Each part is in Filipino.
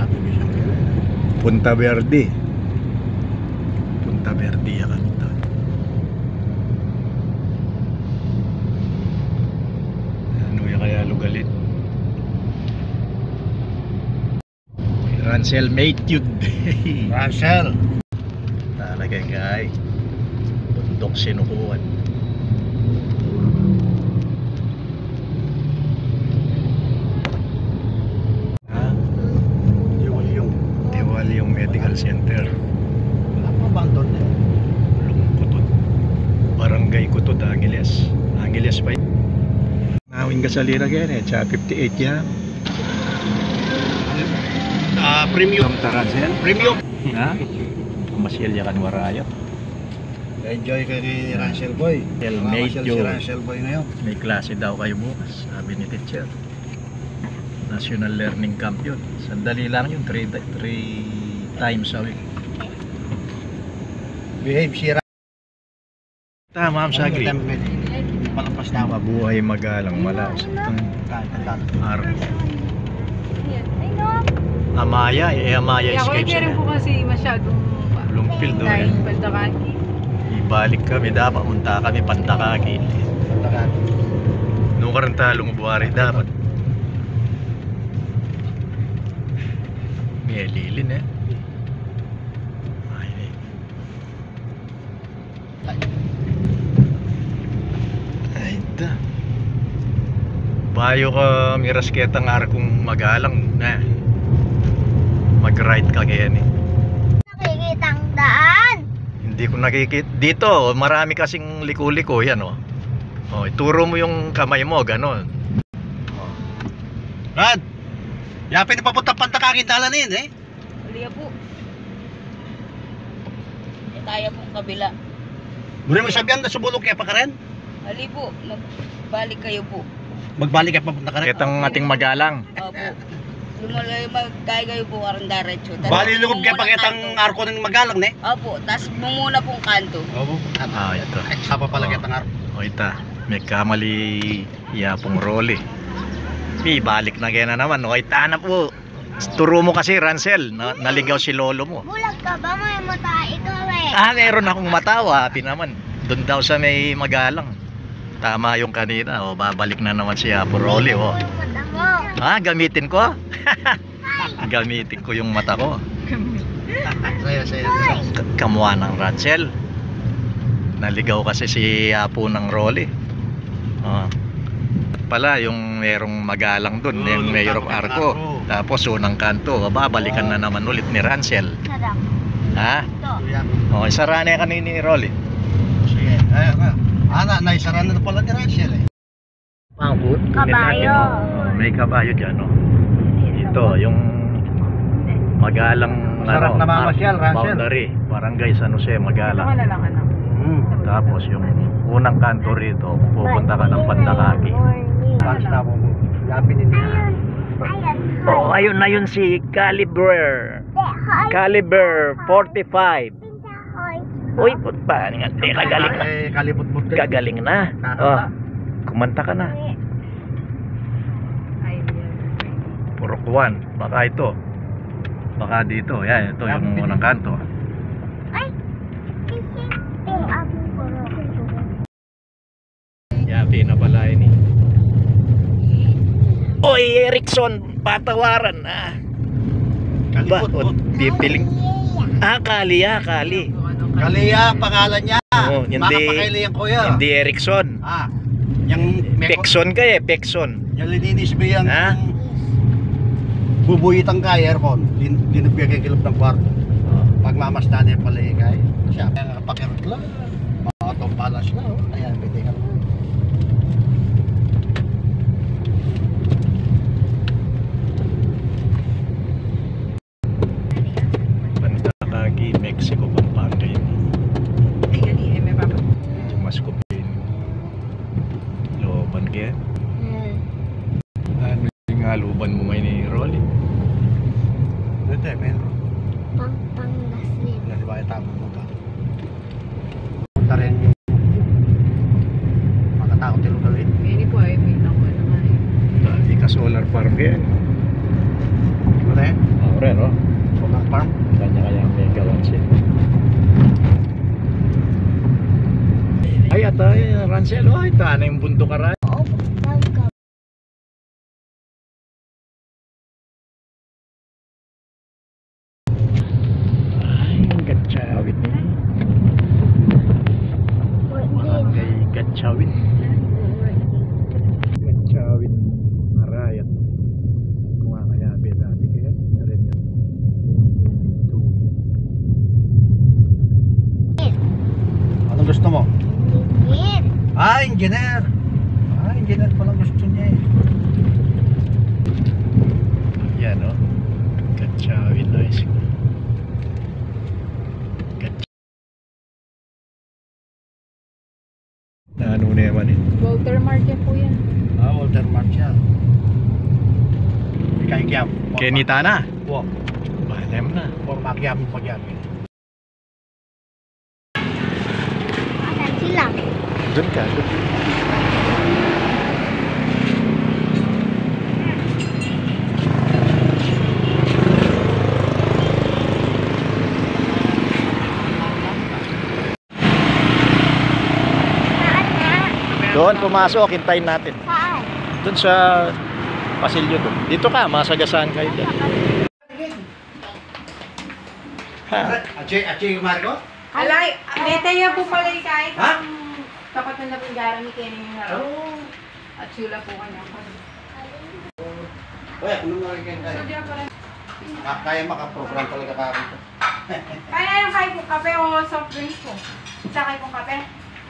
subdivision. Punta Verde. Punta Verde ya kami to. Ano ya kaya lugalit? Ransel Mateyud. Ransel. Talaga guys. Bundok sinukuan. Yung medical center. Wala pa bang doon eh? Lungkutod. Barangay Kutod, Angeles. Angeles pa yun. Nawing gasolina kaya eh. Cha 58 yan. Premium. Taransel. Premium. Ha? Masyal yakan warayo. Enjoy kayo ni Ransel Boy. Helmate Si Ransel Boy ngayon. May klase daw kayo bukas. Sabi ni teacher. National Learning Camp yun. Sandali lang yun. 3 times a week. Behave si Tama, Ma'am Sagri. Palapas na ako. Mabuhay magalang malaos. Araw. Amaya, Amaya Ako escape hindi rin siya. po kasi masyadong Lungpil doon. dahil Pandakaki. Ibalik kami, dapat punta kami Pandakaki. Nung karanta Lungbuari dapat. May lilin eh. Ay da. Bayo ka mirasketang arkong magalang na. Mag-ride ka kaya ni. Nakikitang daan. Hindi ko nakikita. Dito, marami kasing liko-liko yan oh. Oh, ituro mo yung kamay mo, ganon. Rad! Yapin na papunta Pandakangin dalan yun eh. Aliya po. E tayo pong kabila. Muna mo sabihan na subulok kaya pa ka rin? Ali po, magbalik kayo po. Magbalik ka papunta ka rin. Kitang ating magalang. Opo. Lumalayo magkaya kayo po karang diretso. Bali lugod kaya pakitang arko ng magalang ne? Opo, tas mumuna pong kanto. Oo. Ah, ito. Sapa pala kitang arko. O ita, may kamali yapong role. May balik na kaya na naman. O ita na po. Turo mo kasi Ransel, naligaw si lolo mo. Bulag ka ba? May mata ikaw eh. Ah, meron akong matawa. Naman. Doon daw sa may magalang. Tama yung kanina. O, babalik na naman si Apo Rolly. O. Yung mata mo. Ah, gamitin ko. Gamitin ko yung mata ko. Saya. Kamuha ng Ransel. Naligaw kasi si Apo ng Rolly. O. Pala yung merong magalang doon, yung mayroong arko. Tapos unang kanto, babalikan na naman ulit ni Ransel. Sarap. Ha? Ito. O, isara na kanina ni Rolly. Sige. Naisara na pala ni Rachel eh. Kabayo. May kabayo dyan, no? Ito, yung magalang Sarap na mamasyal, Rachel. boundary, barangay San Jose, Ito magalang. ka na lang anak. Tapos yung unang kanto rito, pupunta ka ng Pandakaki. Basta mo. Yapin din niya. Ayan. Oh, ayun na yun si Caliber. Caliber 45. Uy, putpa, kagaling na. Kalibot-bot din. Kagaling na. Oh, kumanta ka na. Ay, Purok 1, baka ito. Baka dito, yan, ito yung unang kanto. Ay. Kising. Abong puro. Yapi na pala ini. Oy, Erickson, patawaran ah. Kalibot-bot. Bibiling. Ah, Kali. Kalia, pangalan niya. Oo, hindi- Makapakaili yung kuya. Hindi Erickson. Yung Pekson ka eh, Pekson. yung lininis mo yung Ha? bubuyitang kay aircon. Dinubigay kay kilop ng kwarto. Pagmamasdan niya pala yung kay. Siya, kaya pakirot lang. Makatong balance lang. Ayan, pwede ka. Pandakagi, Mexico, Pampanga yun. yan eh, may papa. Medyo mas kupin. Looban kaya. Ano yung haluban mo ngayon ni Rolly? Ito eh, meron. Pangpangasin. Di ba yung tama mo ba? Punta rin yung makatakot yung lugar eh. Hindi po ay may nakuha naman eh. Dati ka solar farm kaya. Wala eh? rin, oh. Solar farm. Kanya-kaya mega Rancel. Ay, atay, Rancel, oh, ito na yung bundok ka rin. Oo, pagka. Ay, Gatchawin niya. Barangay Gatchawin. Gatchawin, Arayat. Kumakayabi dati kaya. Rin yan. Anong gusto mo? Ingit. Engineer. Engineer palang gusto niya eh. Yan, oh. Gatchawin High School. Ano na yaman eh? Walter Marquez po yan. Walter Marshall. Ikaw ikyam. Kenny Tana. Wow. Bahalem na. Huwag makyam pagyami. Asan sila? Doon ka, doon. Saan na? Doon, pumasok, hintayin natin. Saan? Doon sa pasilyo doon. Dito ka, masagasaan kayo dyan. Ha? Achi Marco? Alay, Betaya po pala yung kahit Ha? tapat na napinggara ni Kenny yung haraw. Oh. At sula po kanya. Uy, ano mo rin kayo? Kaya makaprogram talaga ka rito. Kaya yung kayo pong kape o soft drinks po? Isa kayo pong kape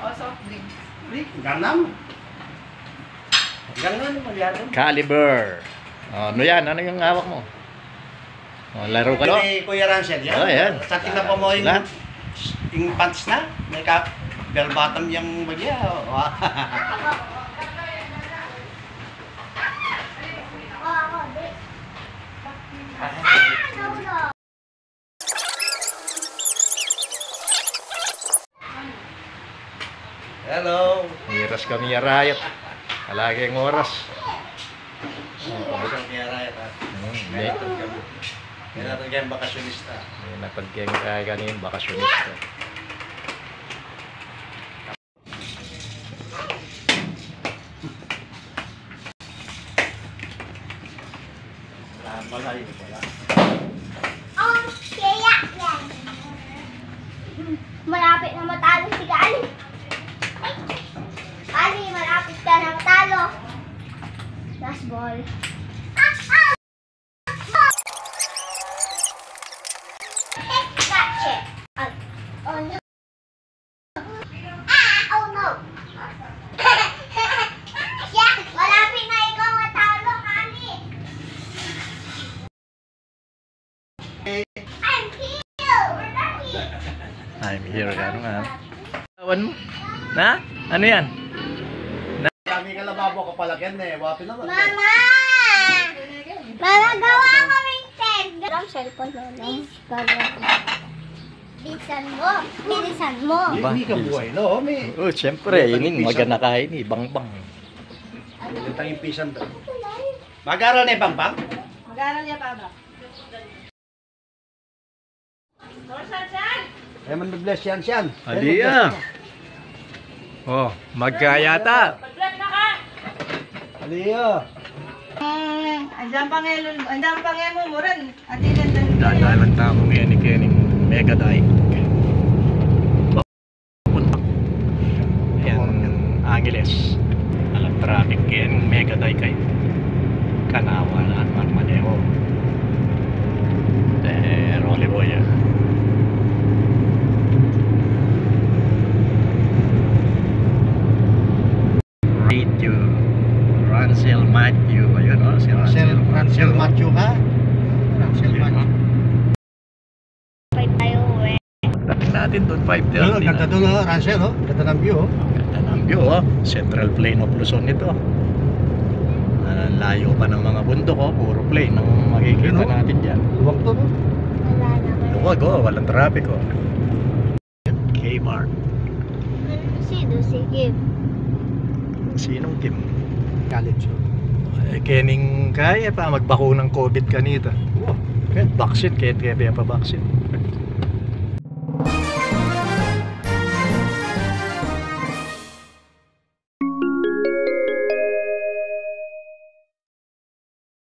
o soft drinks? Ganam. Ganam magyari. Caliber. Oh, ano yan? Ano yung hawak mo? Oh, laro ka, no? Ni Kuya Rancel, yan. Oh, yan. Sa tingnan pa mo Lahat. yung pants na. May bell bottom yung bagya. Oo, di. Hello. Miras kami yarayat. Palagi ang oras. Isang Kuya Rayat ha. May May natin kayong bakasyonista. napagkeng kaya ganin, bakasyonista. Malayo pala. Oh, kaya yan. Malapit na matalo si Kali. Kali, malapit ka na matalo. Last ball. Gotcha. Oh no. Oh no. Yeah, malapit na ikaw matalo, Kali. I'm here. We're ready. I'm here, ano nga. Awan mo? Na? Ano yan? Dami ka lababo kapalak yan eh. Wapi naman. Mama! Mama, gawa kaming tag. Ang cellphone mo lang. Bilisan mo. Bilisan mo. Ba? Hindi ka buhay, no? May Oh, siyempre, yun yung magana kain eh, bang-bang. Lintang yung pisan doon. Mag-aral na yung Pampang? Mag-aaral niya pa ba? Eh, man-bless yan siyan. Aliya! Oh, magkayata! Aliya! Andiyan pangelo mo rin. At ilan Dadalang tamong yan ni Kening Mega Dike. Puntak. Yan, Angeles. Alam traffic yan, Mega Dike kay Kanawa na Marmaneho. Rolly Boy yan. Matthew Rancel Matthew, ayun o, si Rancel Matthew ka? Rancel Matthew. Pwede tayo uwi. Dating natin doon, 5:30 Ang ganda na. doon, Rancel, oh. Ganda ng view, oh. Ganda ng view, oh. Central Plain of Luzon ito. Layo pa ng mga bundok, oh. Puro plain ang makikita Yun, oh. natin dyan. Luwag to, no? Wala na ba? Luwag, oh. Walang traffic, oh. Kmart. Si Kim. Sinong Kim? College, oh. Kening kaya pa magbako ng COVID kanita. Wow. Kaya backseat, kaya pa backseat.